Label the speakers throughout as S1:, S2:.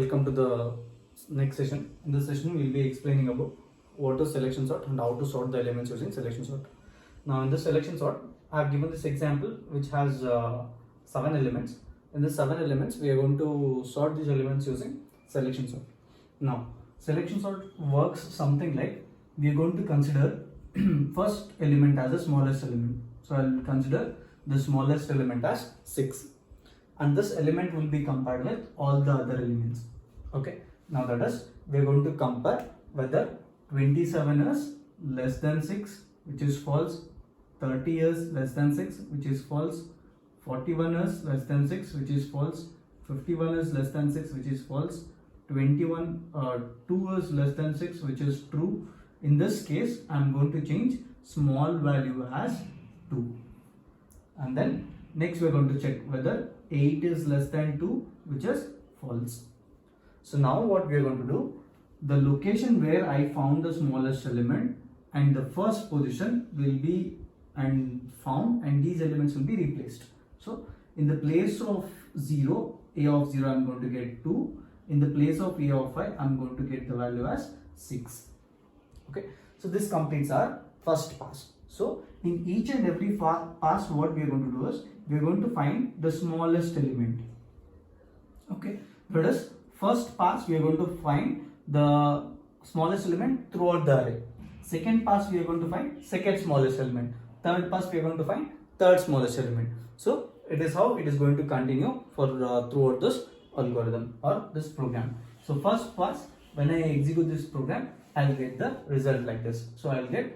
S1: welcome to the next session. In this session, we will be explaining about what is selection sort and how to sort the elements using selection sort. Now, in this selection sort, I have given this example which has 7 elements. In the 7 elements, we are going to sort these elements using selection sort. Now, selection sort works something like we are going to consider first element as the smallest element. So, I will consider the smallest element as 6. And this element will be compared with all the other elements. Okay, now that is, we are going to compare whether 27 is less than 6, which is false, 30 is less than 6, which is false, 41 is less than 6, which is false, 51 is less than 6, which is false, 2 is less than 6, which is true. In this case, I am going to change small value as 2. And then next we are going to check whether 8 is less than 2, which is false. So now what we are going to do, the location where I found the smallest element and the first position will be found, and these elements will be replaced. So in the place of 0, a of 0 I am going to get 2. In the place of a of I am going to get the value as 6. Okay, so this completes our first pass. So in each and every pass, what we are going to do is we are going to find the smallest element. Okay, that is, first pass we are going to find the smallest element throughout the array. Second pass we are going to find second smallest element. Third pass we are going to find third smallest element. So it is how it is going to continue for throughout this algorithm or this program. So first pass, when I execute this program, I will get the result like this. So I will get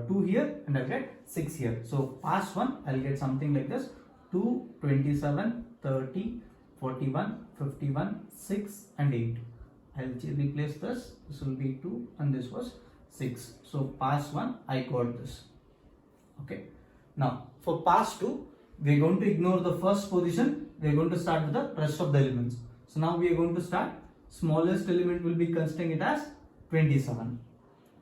S1: 2 here and I'll get 6 here. So pass 1, I'll get something like this: 2, 27, 30, 41, 51, 6 and 8. I'll replace this. This will be 2 and this was 6. So pass 1, I got this. Okay. Now for pass 2, we are going to ignore the first position. We are going to start with the rest of the elements. So now we are going to start. Smallest element will be considering it as 27.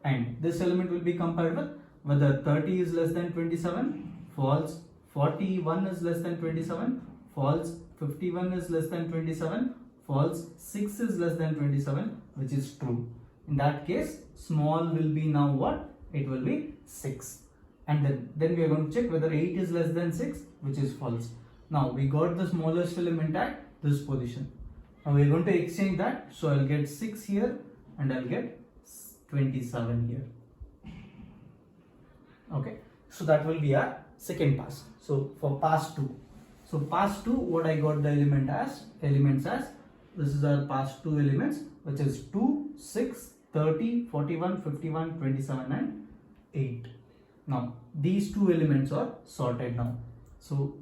S1: And this element will be compared with whether 30 is less than 27, false, 41 is less than 27, false, 51 is less than 27, false, 6 is less than 27, which is true. In that case, small will be now what? It will be 6. And then we are going to check whether 8 is less than 6, which is false. Now we got the smallest element at this position. Now we are going to exchange that. So I'll get 6 here and I'll get 27 here. Okay, so that will be our second pass. So for pass 2, so pass 2, what I got the elements as, this is our pass 2 elements, which is 2, 6, 30, 41, 51, 27 and 8. Now these 2 elements are sorted now. So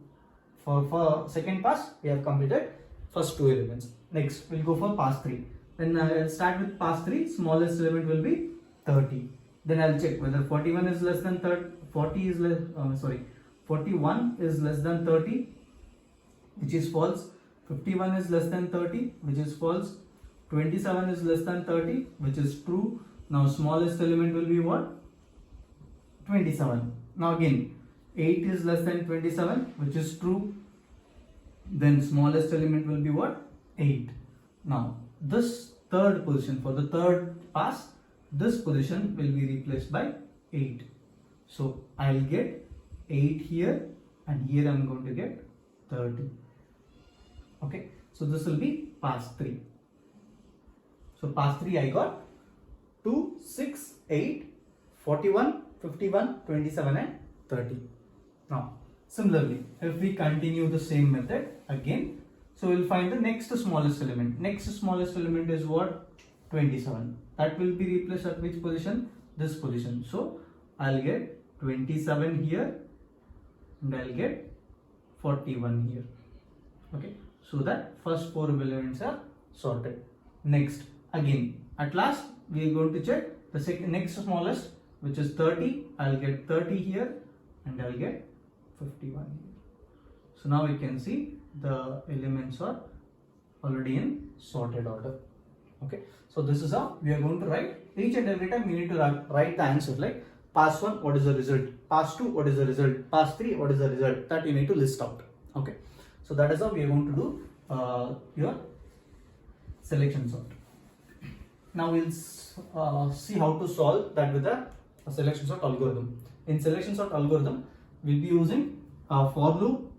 S1: for second pass, we have completed first 2 elements. Next we'll go for pass 3. Then I'll start with pass 3. Smallest element will be 30. Then I'll check whether 41 is less than 30. 41 is less than 30, which is false. 51 is less than 30, which is false. 27 is less than 30, which is true. Now smallest element will be what? 27. Now again, 8 is less than 27, which is true. Then smallest element will be what? 8. Now this third position, for the third pass, this position will be replaced by 8. So I'll get 8 here and here I'm going to get 30. Okay, so this will be pass 3. So pass 3 I got 2, 6, 8, 41, 51, 27 and 30. Now similarly, if we continue the same method again, so we'll find the next smallest element. Next smallest element is what? 27. That will be replaced at which position? This position. So I'll get 27 here and I'll get 41 here. Okay, so that first 4 elements are sorted. Next, again, at last we are going to check the next smallest, which is 30. I'll get 30 here and I'll get 51 here. So now we can see the elements are already in sorted order. Okay, so this is how we are going to write. Each and every time we need to write the answer, like pass 1, what is the result? Pass 2, what is the result? Pass 3, what is the result? That you need to list out. Okay, so that is how we are going to do your selection sort. Now we'll see how to solve that with a selection sort algorithm. In selection sort algorithm, we'll be using a for loop,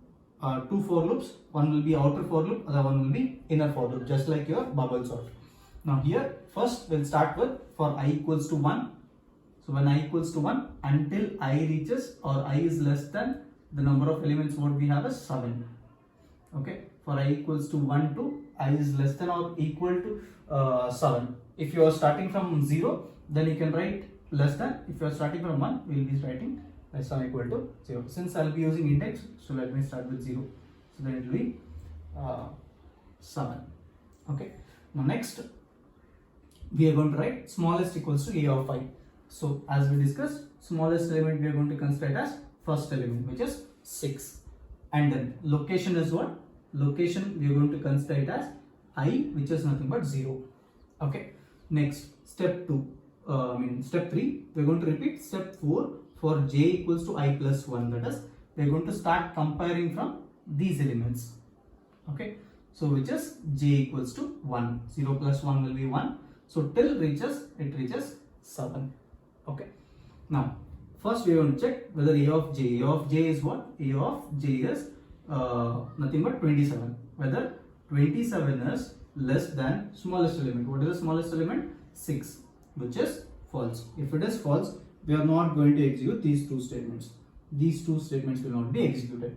S1: two for loops. One will be outer for loop, other one will be inner for loop, just like your bubble sort. Now here, first we'll start with for I equals to 1. So when I equals to 1, until I reaches or I is less than the number of elements what we have is 7. Okay, for I equals to 1 to I is less than or equal to 7. If you are starting from 0, then you can write less than. If you are starting from 1, we will be writing less than or equal to 0. Since I will be using index, so let me start with 0. So then it will be 7. Okay, now next we are going to write smallest equals to a of I. So as we discussed, smallest element we are going to consider it as first element, which is 6. And then location is what? Location we are going to consider it as I, which is nothing but 0. Okay. Next, step 2. Step 3. We are going to repeat step 4 for j equals to I plus 1. That is, we are going to start comparing from these elements. Okay. So which is j equals to 1. 0 plus 1 will be 1. So till it reaches 7. Okay. Now, first we are going to check whether a of j. A of j is what? A of j is nothing but 27. Whether 27 is less than smallest element. What is the smallest element? 6, which is false. If it is false, we are not going to execute these two statements. These two statements will not be executed.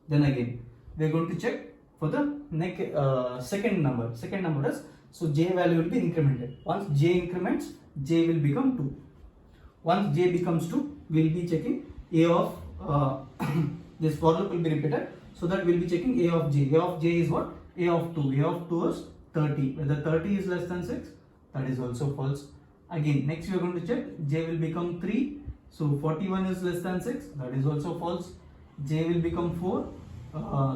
S1: Then again, we are going to check for the second number. Second number is, so j value will be incremented. Once j increments, j will become 2. Once j becomes 2, we will be checking a of this for loop will be repeated. So that we will be checking a of j. A of j is what? A of 2. A of 2 is 30. Whether 30 is less than 6, that is also false. Again, next we are going to check j will become 3. So 41 is less than 6, that is also false. J will become 4.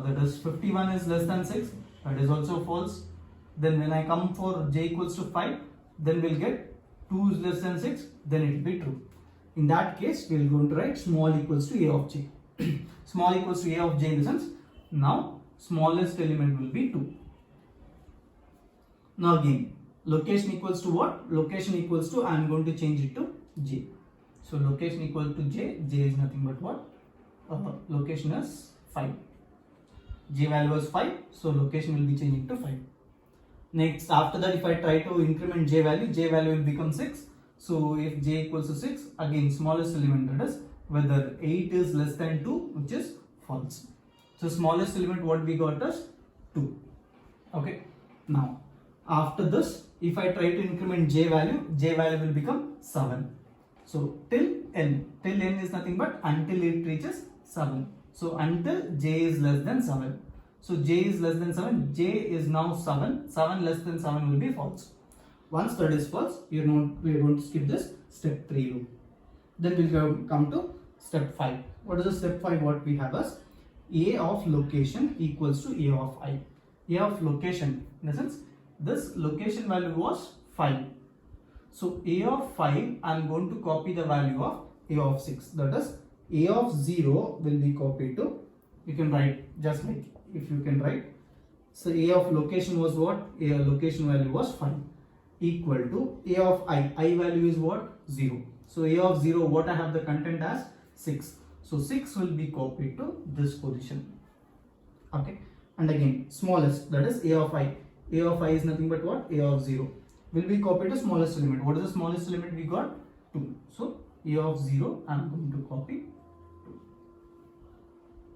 S1: That is 51 is less than 6, that is also false. Then when I come for j equals to 5, then we'll get 2 is less than 6, then it will be true. In that case, we will going to write small equals to a of j. Small equals to a of j in the sense, now smallest element will be 2. Now again, location equals to what? Location equals to, I am going to change it to j. So location equal to j, j is nothing but what? Location is 5. J value is 5, so location will be changing to 5. Next, after that, if I try to increment j value will become 6. So if j equals to 6, again smallest element, that is whether 8 is less than 2, which is false. So smallest element what we got is 2. Okay. Now after this, if I try to increment j value will become 7. So till n is nothing but until it reaches 7. So until j is less than 7. So j is less than 7, j is now 7, 7 less than 7 will be false. Once that is false, we are going to skip this step 3 loop. Then we will come to step 5. What is the step 5? What we have is a of location equals to a of I. A of location, in the sense, this location value was 5. So a of 5, I am going to copy the value of a of 6. That is, a of 0 will be copied to, you can write just like if you can write. So a of location was what? A location value was 5 equal to a of I. I value is what? 0. So a of 0, what I have the content as? 6. So 6 will be copied to this position. Okay. And again, smallest, that is a of I. A of I is nothing but what? A of 0 will be copied to smallest element. What is the smallest element we got? 2. So a of 0 I am going to copy 2.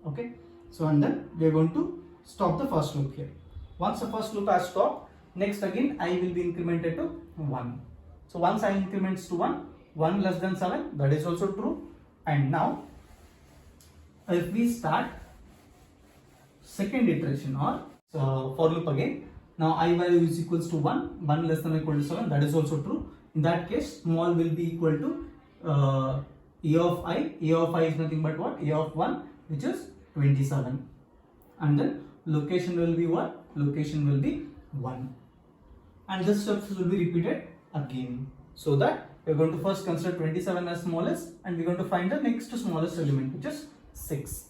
S1: Okay. So and then we are going to stop the first loop here. Once the first loop has stopped, next again I will be incremented to 1. So once I increments to 1, 1 less than 7, that is also true. And now if we start second iteration or for loop again, now I value is equals to 1, 1 less than or equal to 7, that is also true. In that case, small will be equal to a of I. A of I is nothing but what? A of 1, which is 27. And then location will be what? Location will be 1. And this steps will be repeated again. So that we are going to first consider 27 as smallest, and we are going to find the next smallest element, which is 6.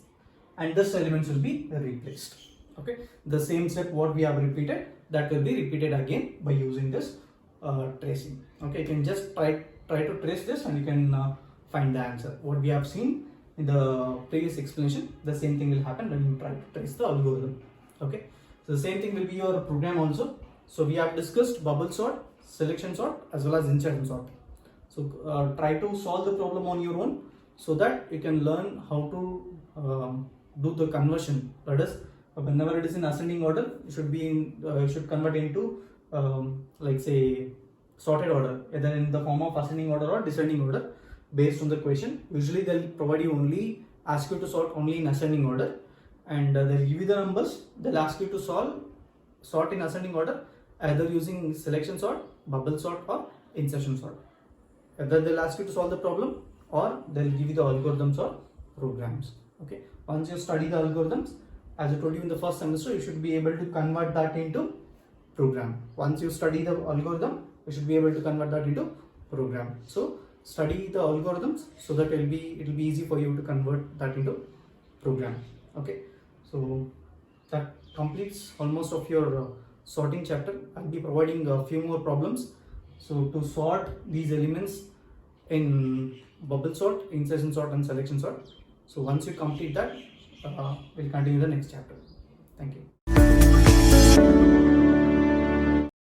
S1: And this elements will be replaced. Okay. The same step what we have repeated that will be repeated again by using this tracing. Okay, you can just try to trace this and you can find the answer. What we have seen in the previous explanation, the same thing will happen when you try to trace the algorithm. Okay, so the same thing will be your program also. So we have discussed bubble sort, selection sort, as well as insertion sort. So try to solve the problem on your own so that you can learn how to do the conversion. That is, whenever it is in ascending order, it should be in should convert into like say sorted order, either in the form of ascending order or descending order based on the question. Usually they'll provide you only, ask you to sort only in ascending order, and they'll give you the numbers. They'll ask you to sort in ascending order, either using selection sort, bubble sort, or insertion sort. Either they'll ask you to solve the problem or they'll give you the algorithms or programs. Okay, once you study the algorithms, as I told you in the first semester, you should be able to convert that into program. Once you study the algorithm, you should be able to convert that into program. So study the algorithms so that it will be easy for you to convert that into program. Okay, so that completes almost of your sorting chapter. I'll be providing a few more problems. So to sort these elements in bubble sort, insertion sort, and selection sort. So once you complete that, we'll continue the next chapter. Thank you.